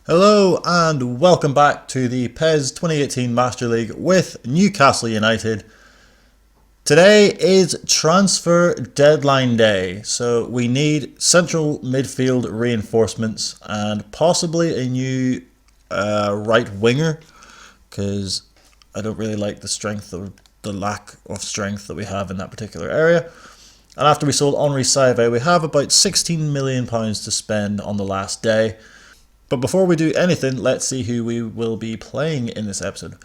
Hello and welcome back to the PES 2018 Master League with Newcastle United. Today is transfer deadline day, so we need central midfield reinforcements and possibly a new right winger, because I don't really like the strength or the lack of strength that we have in that particular area. And after we sold Henri Saivet, we have about £16 million to spend on the last day. But before we do anything, let's see who we will be playing in this episode.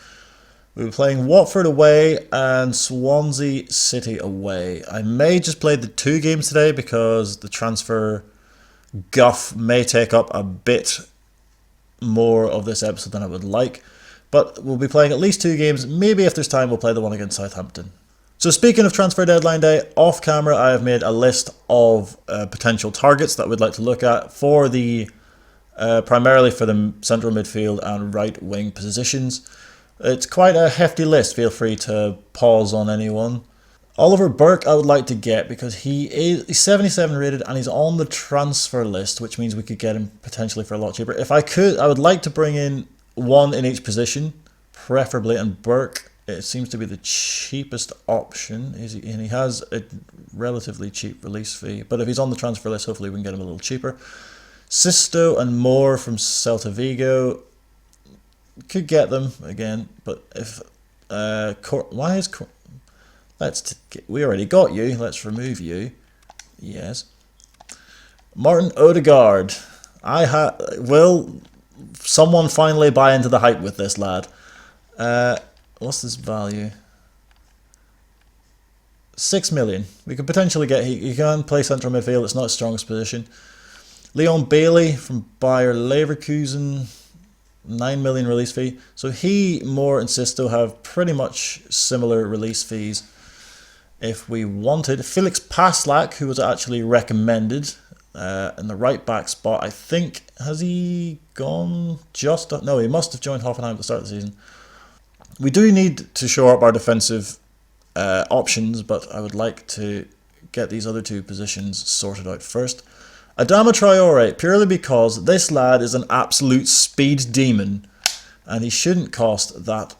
We'll be playing Watford away and Swansea City away. I may just play the two games today because the transfer guff may take up a bit more of this episode than I would like. But we'll be playing at least two games. Maybe if there's time, we'll play the one against Southampton. So speaking of transfer deadline day, off camera I have made a list of potential targets that we'd like to look at for the primarily for the central midfield and right wing positions. It's quite a hefty list. Feel free to pause on anyone. Oliver Burke I would like to get because he's 77 rated and he's on the transfer list, which means we could get him potentially for a lot cheaper. If I could, I would like to bring in one in each position, preferably, and Burke, it seems to be the cheapest option, and he has a relatively cheap release fee. But if he's on the transfer list, hopefully we can get him a little cheaper. Sisto and Moore from Celta Vigo, could get them again, but if we already got you. Let's remove you. Yes, Martin Odegaard. Will someone finally buy into the hype with this lad? What's this value? 6 million. We could potentially get. He can play central midfield. It's not his strongest position. Leon Bailey from Bayer Leverkusen, 9 million release fee. So he, Moore and Sisto have pretty much similar release fees if we wanted. Felix Paslak, who was actually recommended in the right back spot, I think, has he gone just... No, he must have joined Hoffenheim at the start of the season. We do need to shore up our defensive options, but I would like to get these other two positions sorted out first. Adama Traore, purely because this lad is an absolute speed demon and he shouldn't cost that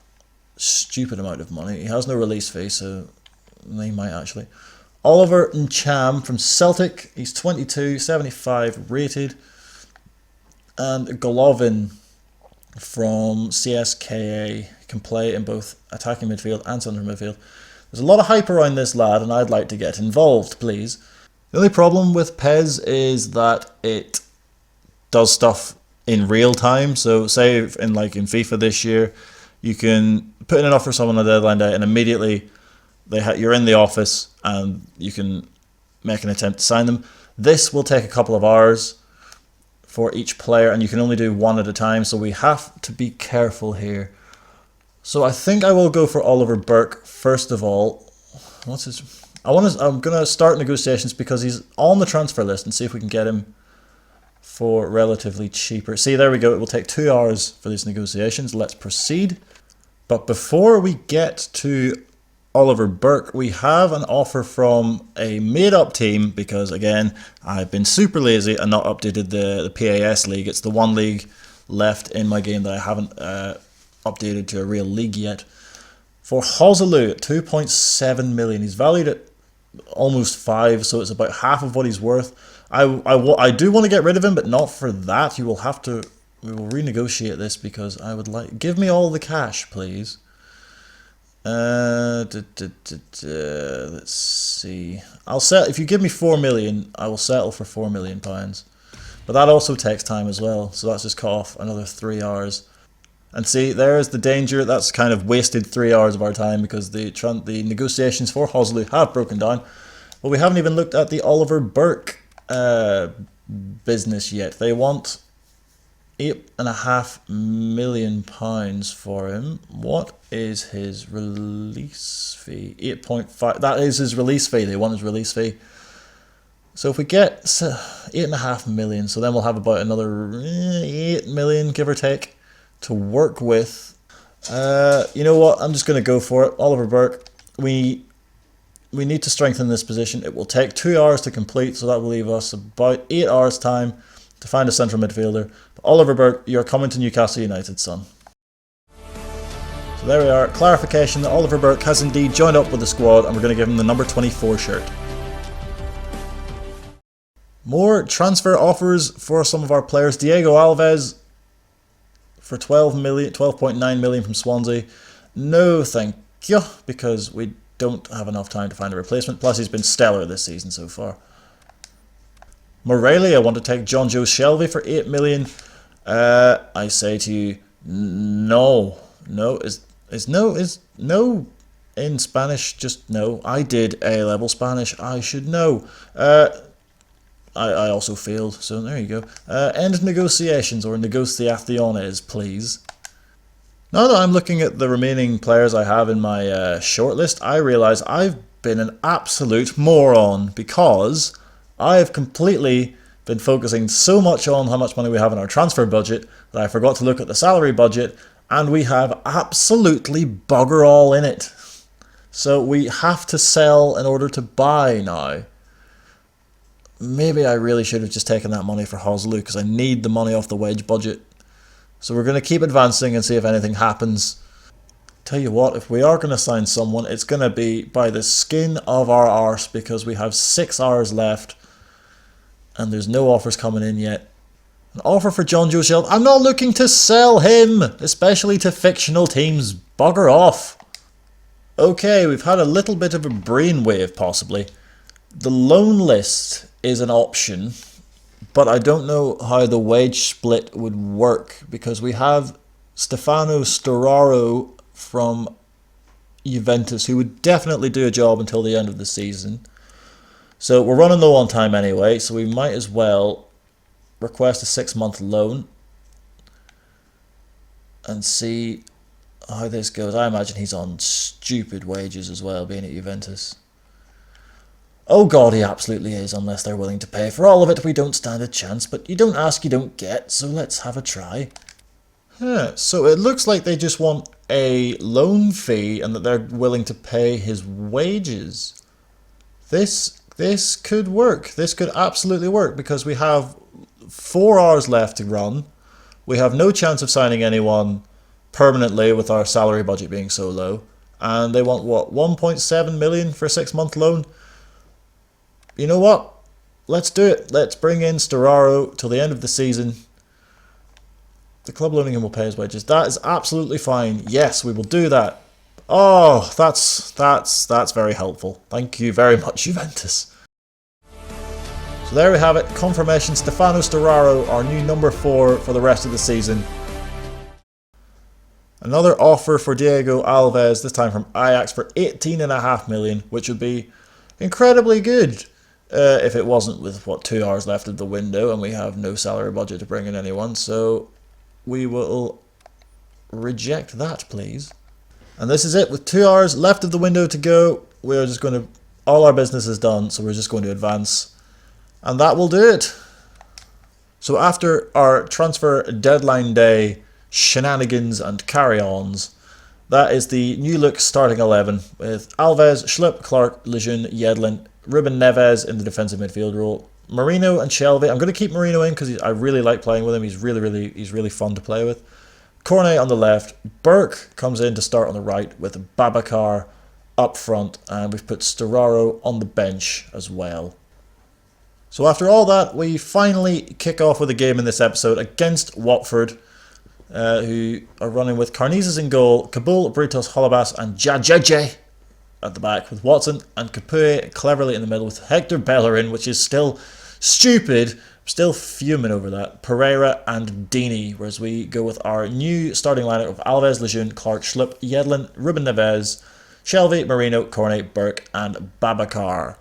stupid amount of money. He has no release fee, so he might actually. Oliver Ncham from Celtic, he's 22, 75 rated. And Golovin from CSKA, can play in both attacking midfield and central midfield. There's a lot of hype around this lad and I'd like to get involved, please. The only problem with PES is that it does stuff in real time. So say in FIFA this year, you can put in an offer for someone on deadline day and immediately you're in the office and you can make an attempt to sign them. This will take a couple of hours for each player and you can only do one at a time. So we have to be careful here. So I think I will go for Oliver Burke first of all. What's his... I'm going to start negotiations because he's on the transfer list and see if we can get him for relatively cheaper. See, there we go. It will take 2 hours for these negotiations. Let's proceed. But before we get to Oliver Burke, we have an offer from a made-up team because, again, I've been super lazy and not updated the PES league. It's the one league left in my game that I haven't updated to a real league yet. For Joselu at 2.7 million. He's valued at almost 5, so it's about half of what he's worth. I do want to get rid of him, but not for that. We will renegotiate this because I would like... Give me all the cash, please. Let's see. If you give me 4 million, I will settle for 4 million pounds. But that also takes time as well, so that's just cut off another 3 hours. And see, there's the danger. That's kind of wasted 3 hours of our time because the negotiations for Joselu have broken down. But we haven't even looked at the Oliver Burke business yet. They want £8.5 million for him. What is his release fee? 8.5. That is his release fee. They want his release fee. So if we get 8.5 million, so then we'll have about another 8 million, give or take, to work with. You know what? I'm just going to go for it. Oliver Burke. We need to strengthen this position. It will take 2 hours to complete, so that will leave us about 8 hours time to find a central midfielder. But Oliver Burke, you're coming to Newcastle United, son. So there we are, clarification that Oliver Burke has indeed joined up with the squad, and we're going to give him the number 24 shirt. More transfer offers for some of our players. Diego Alves for 12.9 million from Swansea. No thank you, because we don't have enough time to find a replacement. Plus he's been stellar this season so far. Morelia want to take John Joe Shelvey for 8 million. I say to you, no. No is no in Spanish, just no. I did A-level Spanish, I should know. I also failed, so there you go. End negotiations, or negociaciones, please. Now that I'm looking at the remaining players I have in my shortlist, I realise I've been an absolute moron, because I have completely been focusing so much on how much money we have in our transfer budget that I forgot to look at the salary budget, and we have absolutely bugger all in it. So we have to sell in order to buy now. Maybe I really should have just taken that money for Hoslu, because I need the money off the wage budget. So we're going to keep advancing and see if anything happens. Tell you what, if we are going to sign someone, it's going to be by the skin of our arse, because we have 6 hours left and there's no offers coming in yet. An offer for John Joe Shelvey. I'm not looking to sell him, especially to fictional teams. Bugger off. Okay, we've had a little bit of a brainwave possibly. The loan list is an option, but I don't know how the wage split would work, because we have Stefano Storaro from Juventus, who would definitely do a job until the end of the season. So we're running low on time anyway, so we might as well request a 6-month loan and see how this goes. I imagine he's on stupid wages as well, being at Juventus. Oh god, he absolutely is, unless they're willing to pay for all of it. We don't stand a chance, but you don't ask, you don't get, so let's have a try. So it looks like they just want a loan fee and that they're willing to pay his wages. This could work. This could absolutely work, because we have 4 hours left to run. We have no chance of signing anyone permanently with our salary budget being so low. And they want, what, 1.7 million for a 6-month loan? You know what? Let's do it. Let's bring in Storaro till the end of the season. The club loaning him will pay his wages. That is absolutely fine. Yes, we will do that. Oh, that's very helpful. Thank you very much, Juventus. So there we have it. Confirmation: Stefano Storaro, our new number 4 for the rest of the season. Another offer for Diego Alves, this time from Ajax for 18.5 million, which would be incredibly good. If it wasn't with, 2 hours left of the window and we have no salary budget to bring in anyone. So we will reject that, please. And this is it. With 2 hours left of the window to go, we're just going to, all our business is done, so we're just going to advance. And that will do it. So after our transfer deadline day shenanigans and carry-ons, that is the new look starting 11 with Alves, Schlupp, Clark, Lejeune, Yedlin, Ruben Neves in the defensive midfield role, Marino and Shelvey. I'm going to keep Marino in because I really like playing with him. He's really fun to play with. Cornet on the left. Burke comes in to start on the right with Babacar up front, and we've put Storaro on the bench as well. So after all that, we finally kick off with a game in this episode against Watford, who are running with Carnizes in goal, Kabul, Britos, Holebas and Jajeje at the back, with Watson and Capoue cleverly in the middle, with Hector Bellerin, which is still stupid. I'm still fuming over that. Pereira and Dini, whereas we go with our new starting lineup of Alves, Lejeune, Clark, Schlupp, Yedlin, Ruben Neves, Shelvey, Marino, Cornet, Burke and Babacar.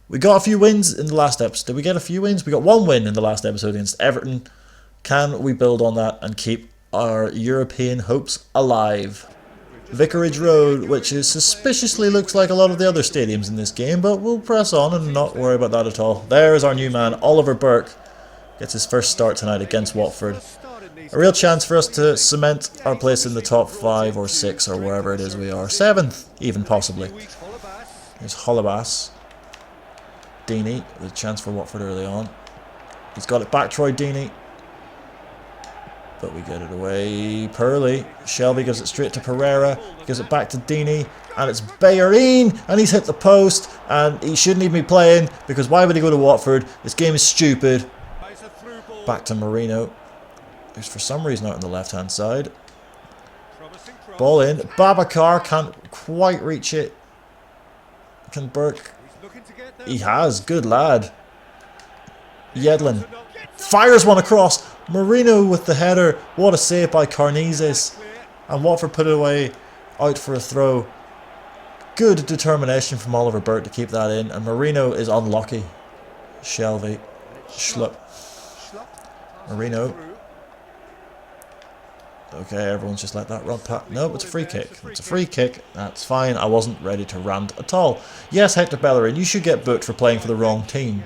We got a few wins in the last episode. Did we get a few wins? We got 1 win in the last episode against Everton. Can we build on that and keep our European hopes alive? Vicarage Road, which is suspiciously looks like a lot of the other stadiums in this game, but we'll press on and not worry about that at all. There is our new man, Oliver Burke. Gets his first start tonight against Watford. A real chance for us to cement our place in the top 5 or 6 or wherever it is we are. 7th, even possibly. There's Holebas. Dini, with a chance for Watford early on. He's got it back, Troy Deeney. But we get it away. Purley. Shelby gives it straight to Pereira. Gives it back to Deeney. And it's Bayerine. And he's hit the post. And he shouldn't even be playing. Because why would he go to Watford? This game is stupid. Back to Marino. Who's for some reason out on the left-hand side. Ball in. Babacar can't quite reach it. Can Burke? He has. Good lad. Yedlin. Fires one across. Marino with the header. What a save by Karnizes. And Watford put it away. Out for a throw. Good determination from Oliver Burke to keep that in. And Marino is unlucky. Shelby. Schlupp. Marino. Okay, everyone's just let that run past. No, it's a free kick. It's a free kick. That's fine. I wasn't ready to rant at all. Yes, Hector Bellerin, you should get booked for playing for the wrong team.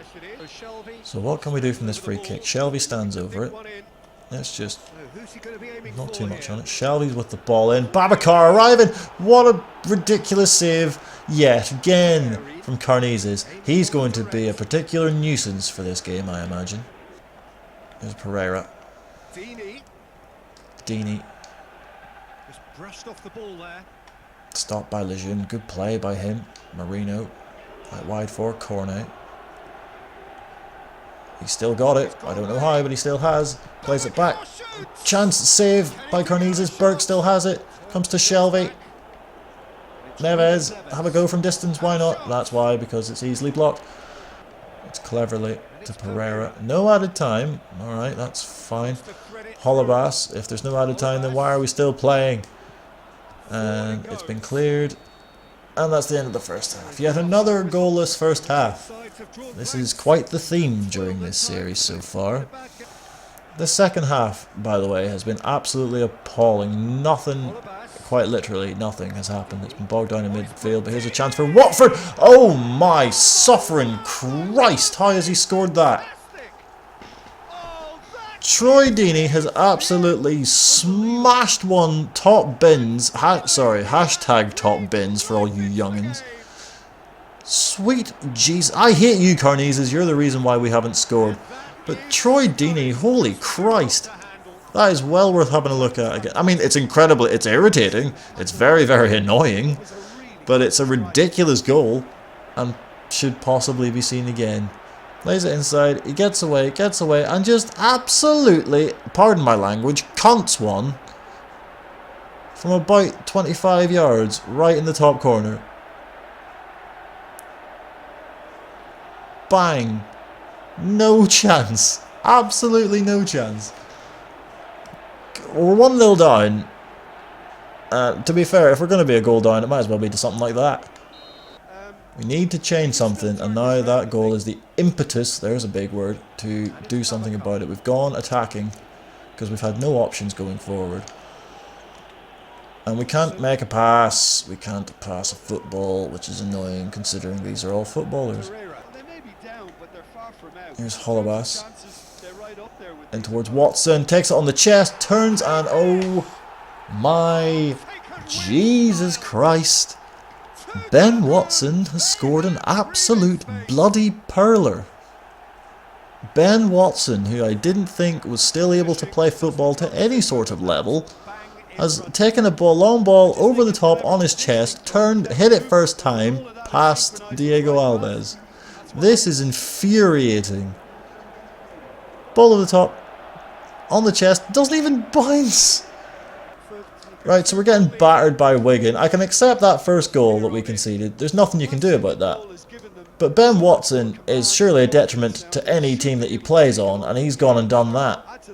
So what can we do from this free kick? Shelby stands over it. Let's just... not too much on it. Shelby's with the ball in. Babacar arriving. What a ridiculous save yet again from Karnizes. He's going to be a particular nuisance for this game, I imagine. There's Pereira. Deeney. Just brushed off the ball there. Stopped by Lejeune. Good play by him. Marino. Out wide for Cornet. He's still got it. I don't know how, but he still has. Plays it back. Chance save by Karnizes. Burke still has it. Comes to Shelby. Neves. Have a go from distance. Why not? That's why, because it's easily blocked. It's cleverly to Pereira. No added time. Alright, that's fine. Holobas. If there's no added time, then why are we still playing? And it's been cleared. And that's the end of the first half. Yet another goalless first half. This is quite the theme during this series so far. The second half, by the way, has been absolutely appalling. Nothing, quite literally nothing has happened. It's been bogged down in midfield, but here's a chance for Watford. Oh my suffering Christ, how has he scored that? Troy Deeney has absolutely smashed one top bins. Hashtag top bins for all you youngins. Sweet jeez. I hate you, Karnizes. You're the reason why we haven't scored. But Troy Deeney, holy Christ. That is well worth having a look at again. I mean, it's incredible. It's irritating. It's very, very annoying. But it's a ridiculous goal. And should possibly be seen again. Lays it inside, he gets away, and just absolutely, pardon my language, cunts one from about 25 yards, right in the top corner. Bang. No chance. Absolutely no chance. We're 1-0 down. To be fair, if we're going to be a goal down, it might as well be to something like that. We need to change something, and now that goal is the impetus, there's a big word, to do something about it. We've gone attacking, because we've had no options going forward. And we can't make a pass, we can't pass a football, which is annoying, considering these are all footballers. Here's Holobas. In towards Watson, takes it on the chest, turns, and oh my Jesus Christ. Ben Watson has scored an absolute bloody perler. Ben Watson, who I didn't think was still able to play football to any sort of level, has taken a long ball over the top on his chest, turned, hit it first time, past Diego Alves. This is infuriating. Ball over the top, on the chest, doesn't even bounce. Right, so we're getting battered by Wigan. I can accept that first goal that we conceded. There's nothing you can do about that. But Ben Watson is surely a detriment to any team that he plays on, and he's gone and done that.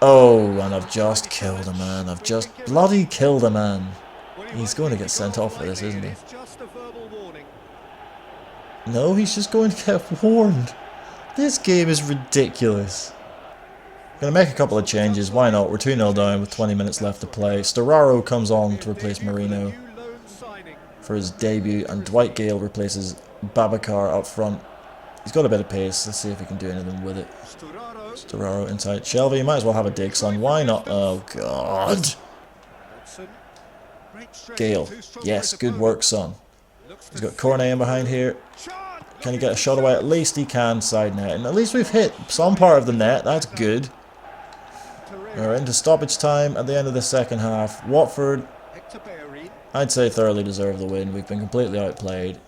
Oh, and I've just killed a man. I've just bloody killed a man. He's going to get sent off for this, isn't he? No, he's just going to get warned. This game is ridiculous. Going to make a couple of changes, why not? We're 2-0 down with 20 minutes left to play. Storaro comes on to replace Marino for his debut, and Dwight Gale replaces Babacar up front. He's got a bit of pace, let's see if he can do anything with it. Storaro inside. Shelby, you might as well have a dig, son, why not? Oh god. Gale, yes, good work, son. He's got Cornet in behind here. Can he get a shot away? At least he can side net. And at least we've hit some part of the net. That's good. We're into stoppage time at the end of the second half. Watford, I'd say, thoroughly deserve the win. We've been completely outplayed.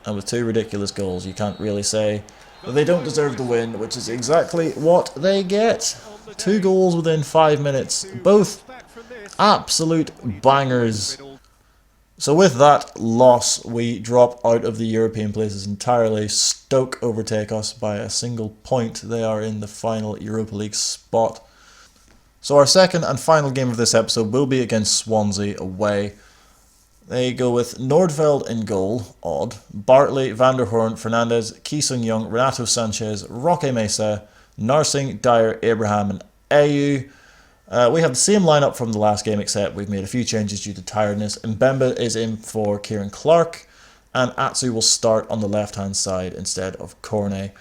And with 2 ridiculous goals, you can't really say that they don't deserve the win, which is exactly what they get. 2 goals within 5 minutes. Both absolute bangers. So with that loss, we drop out of the European places entirely. Stoke overtake us by a single point. They are in the final Europa League spot. So our second and final game of this episode will be against Swansea away. They go with Nordveld in goal, odd. Bartley, Van der Hoorn, Fernandes, Ki Sung-young, Renato Sanchez, Roque Mesa, Narsing, Dyer, Abraham and Ayew. We have the same lineup from the last game, except we've made a few changes due to tiredness. Mbemba is in for Kieran Clark, and Atsu will start on the left-hand side instead of Cornet.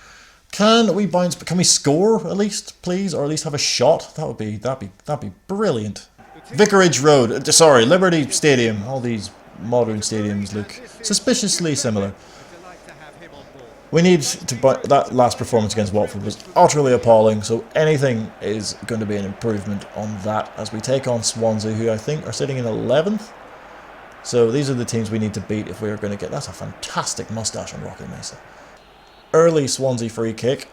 Can we bounce? Can we score at least, please, or at least have a shot? That'd be brilliant. Vicarage Road, sorry, Liberty Stadium. All these modern stadiums look suspiciously similar. We need to. That last performance against Watford was utterly appalling, so anything is going to be an improvement on that as we take on Swansea, who I think are sitting in 11th. So these are the teams we need to beat if we are going to get. That's a fantastic moustache on Roque Mesa. Early Swansea free kick.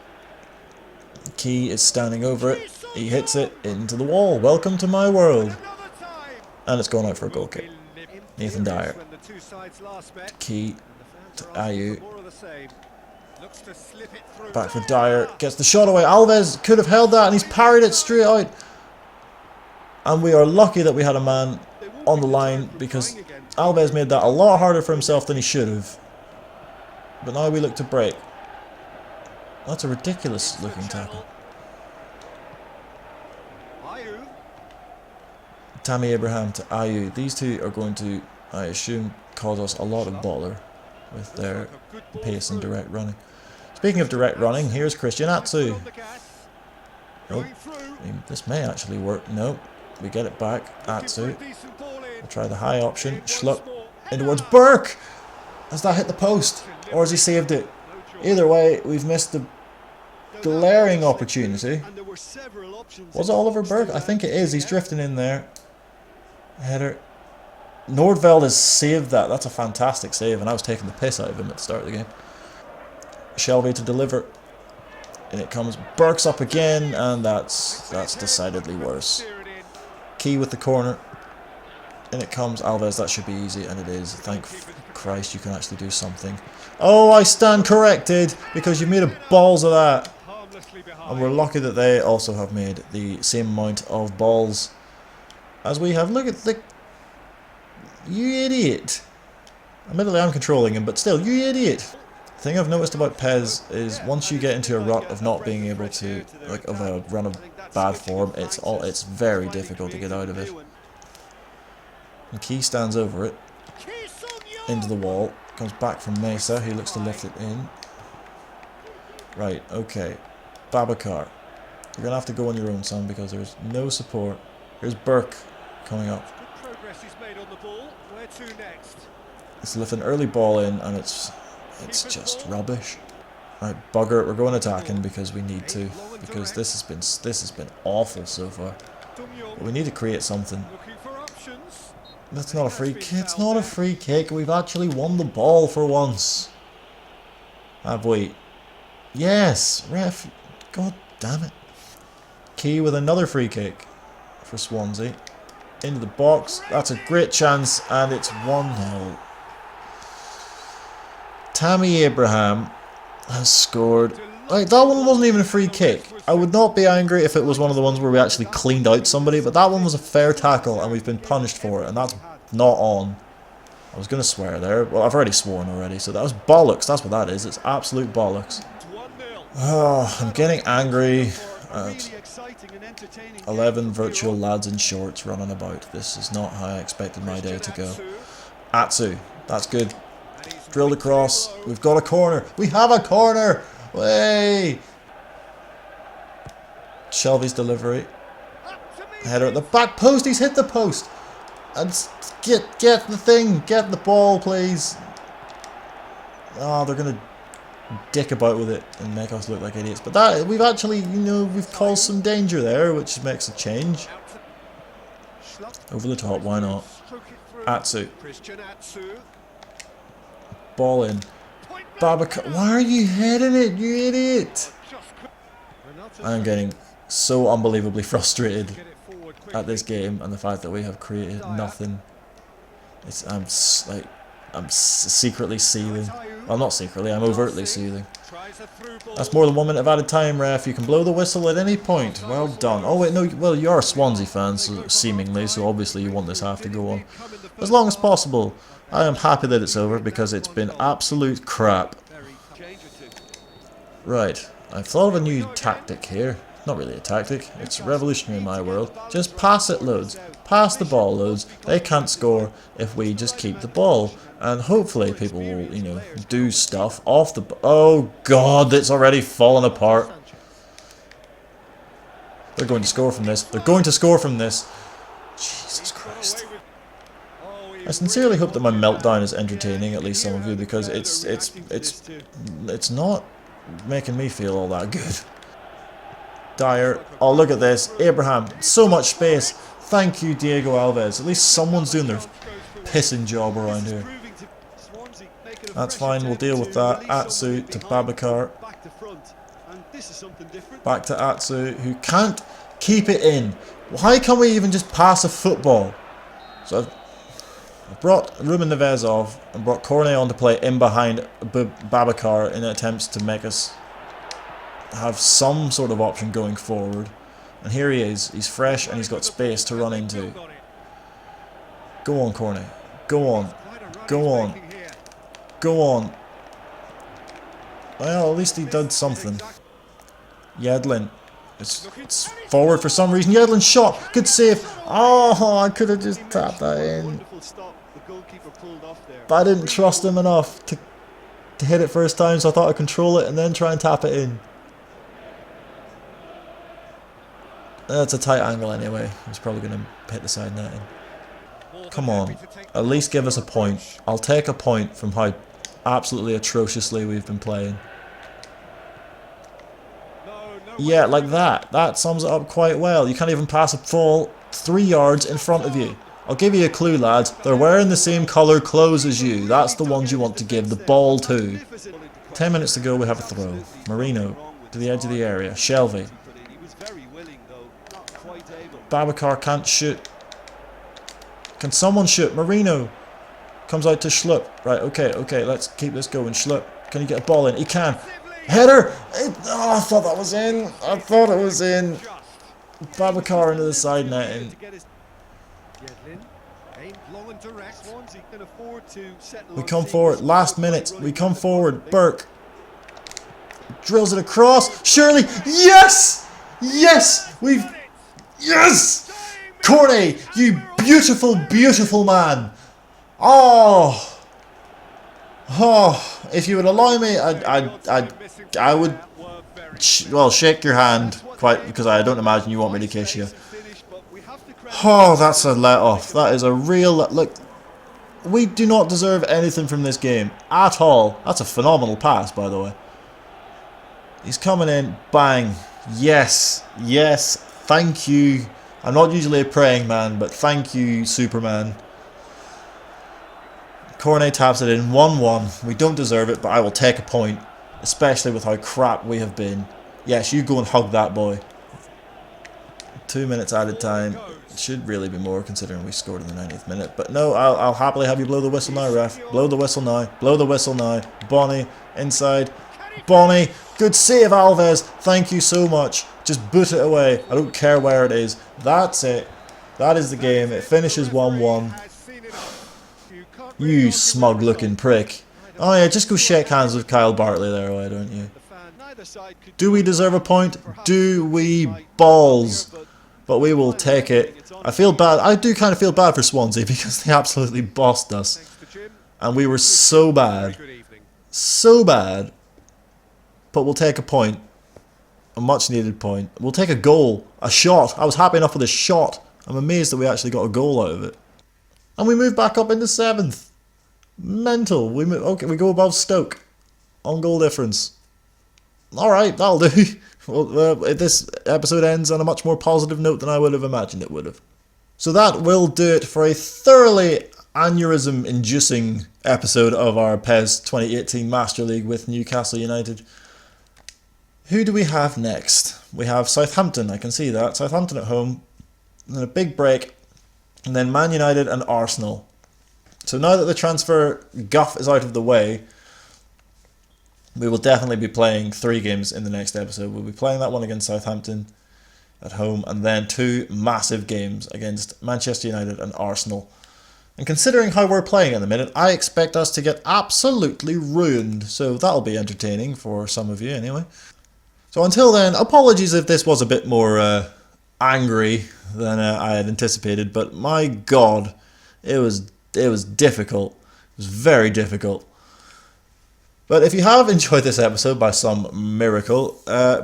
Key is standing over it. He hits it into the wall. Welcome to my world. And it's going out for a goal kick. Nathan Dyer. Key to Ayew. Back for Dyer. Gets the shot away. Alves could have held that and he's parried it straight out. And we are lucky that we had a man on the line because Alves made that a lot harder for himself than he should have. But now we look to break. That's a ridiculous looking tackle. Tammy Abraham to Ayew. These two are going to, I assume, cause us a lot of bother with their pace and direct running. Speaking of direct running, here's Christian Atsu. Nope. This may actually work. Nope. We get it back. Atsu. We'll try the high option. Schlupp in towards Burke. Has that hit the post? Or has he saved it? Either way, we've missed the glaring opportunity. Was it Oliver Burke? I think it is. He's drifting in there. Header. Nordveld has saved that. That's a fantastic save, and I was taking the piss out of him at the start of the game. Shelby to deliver. And it comes. Burke's up again, and that's decidedly worse. Key with the corner. And it comes. Alves, that should be easy, and it is. Thank Christ you can actually do something. Oh, I stand corrected, because you made a balls of that. And we're lucky that they also have made the same amount of balls as we have. Look at the... You idiot. Admittedly, I'm controlling him, but still, you idiot. The thing I've noticed about PES is once you get into a rut of not being able to, like, of a run of bad form, it's very difficult to get out of it. And Key stands over it, into the wall, comes back from Mesa, who looks to lift it in. Right, okay. Babacar, you're going to have to go on your own, son, because there's no support. Here's Burke coming up. It's lifting an early ball in, and it's just rubbish. Right, bugger it. We're going attacking because we need to, because this has been awful so far. But we need to create something. That's not a free kick. It's not a free kick. We've actually won the ball for once. Have we? Yes, ref. God damn it. Key with another free kick for Swansea. Into the box. That's a great chance, and it's 1-0. Tammy Abraham has scored. Like, that one wasn't even a free kick. I would not be angry if it was one of the ones where we actually cleaned out somebody, but that one was a fair tackle, and we've been punished for it, and that's not on. I was going to swear there. Well, I've already sworn already, so that was bollocks. That's what that is. It's absolute bollocks. Oh, I'm getting angry at 11 virtual lads in shorts running about. This is not how I expected my day to go. Atsu, that's good. Drilled across. We've got a corner. We have a corner! Way! Shelby's delivery. Header at the back post. He's hit the post. And get the thing. Get the ball, please. Oh, they're going to dick about with it and make us look like idiots. But that we've actually, we've caused some danger there, which makes a change. Over the top, why not? Atsu. Ball in. Babacar, why are you heading it, you idiot? I'm getting so unbelievably frustrated at this game and the fact that we have created nothing. I'm secretly seething. Well, not secretly, I'm overtly seething. That's more than 1 minute of added time, ref. You can blow the whistle at any point. Well done. Oh wait, no, well, you're a Swansea fan, so, seemingly, so obviously you want this half to go on as long as possible. I am happy that it's over because it's been absolute crap. Right, I've thought of a new tactic here. Not really a tactic, it's revolutionary in my world. Just pass it loads. Pass the ball loads. They can't score if we just keep the ball. And hopefully people will, do stuff off the... Oh god, it's already fallen apart. They're going to score from this. They're going to score from this. Jesus Christ. I sincerely hope that my meltdown is entertaining, at least some of you, because it's not making me feel all that good. Dyer. Oh, look at this. Abraham. So much space. Thank you, Diego Alves. At least someone's doing their pissing job around here. That's fine. We'll deal with that. Atsu to Babacar. Back to Atsu, who can't keep it in. Why can't we even just pass a football? So I've brought Ruben Neves off and brought Cornet on to play in behind Babacar in attempts to make us have some sort of option going forward. And here he is. He's fresh and he's got space to run into. Go on, Cornet. Go on. Go on. Go on. Well, at least he did something. Yedlin. It's forward for some reason. Yedlin shot. Good save. Oh, I could have just tapped that in. But I didn't trust him enough to hit it first time, so I thought I'd control it and then try and tap it in. That's a tight angle anyway. He's probably going to hit the side netting. Come on. At least give us a point. I'll take a point from how absolutely atrociously we've been playing. Yeah, like that. That sums it up quite well. You can't even pass a ball 3 yards in front of you. I'll give you a clue, lads. They're wearing the same colour clothes as you. That's the ones you want to give the ball to. 10 minutes to go, we have a throw. Marino to the edge of the area. Shelvey. Babacar can't shoot. Can someone shoot? Marino comes out to Schlupp. Right, okay, let's keep this going. Schlupp, can he get a ball in? He can. Header! Oh, I thought that was in. I thought it was in. Babacar into the side netting. We come forward. Last minute. We come forward. Burke drills it across. Surely. Yes! Yes! We've... Yes! Cornet, you beautiful, beautiful man. Oh. Oh. If you would allow me, I would, well, shake your hand, quite, because I don't imagine you want me to kiss you. Oh, that's a let off. That is a real, look, we do not deserve anything from this game, at all. That's a phenomenal pass, by the way. He's coming in, bang, yes, yes, thank you. I'm not usually a praying man, but thank you, Superman. Cornet taps it in, 1-1. We don't deserve it, but I will take a point, especially with how crap we have been. Yes, you go and hug that boy. 2 minutes added time. It should really be more, considering we scored in the 90th minute. But no, I'll happily have you blow the whistle now, ref. Blow the whistle now. Blow the whistle now. Bonnie, inside. Bonnie, good save, Alves. Thank you so much. Just boot it away. I don't care where it is. That's it. That is the game. It finishes 1-1. You smug-looking prick. Oh yeah, just go shake hands with Kyle Bartley there, why don't you? Do we deserve a point? Do we balls? But we will take it. I feel bad. I do kind of feel bad for Swansea because they absolutely bossed us. And we were so bad. So bad. But we'll take a point. A much needed point. We'll take a goal. A shot. I was happy enough with a shot. I'm amazed that we actually got a goal out of it. And we move back up into 7th. Mental. We move, okay, we go above Stoke. on goal difference. Alright, that'll do. Well, this episode ends on a much more positive note than I would have imagined it would have. So that will do it for a thoroughly aneurysm-inducing episode of our PES 2018 Master League with Newcastle United. Who do we have next? We have Southampton, I can see that. Southampton at home, and then a big break, and then Man United and Arsenal. So now that the transfer guff is out of the way, we will definitely be playing 3 games in the next episode. We'll be playing that one against Southampton at home, and then 2 massive games against Manchester United and Arsenal. And considering how we're playing at the minute, I expect us to get absolutely ruined. So that'll be entertaining for some of you anyway. So until then, apologies if this was a bit more angry than I had anticipated, but my God, it was difficult. It was very difficult. But if you have enjoyed this episode by some miracle,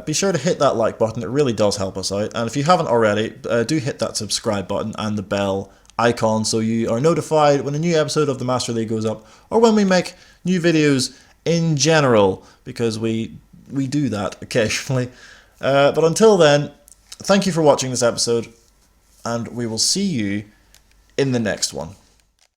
be sure to hit that like button. It really does help us out. And if you haven't already, do hit that subscribe button and the bell icon so you are notified when a new episode of the Master League goes up, or when we make new videos in general, because we do that occasionally. But until then, thank you for watching this episode, and we will see you in the next one.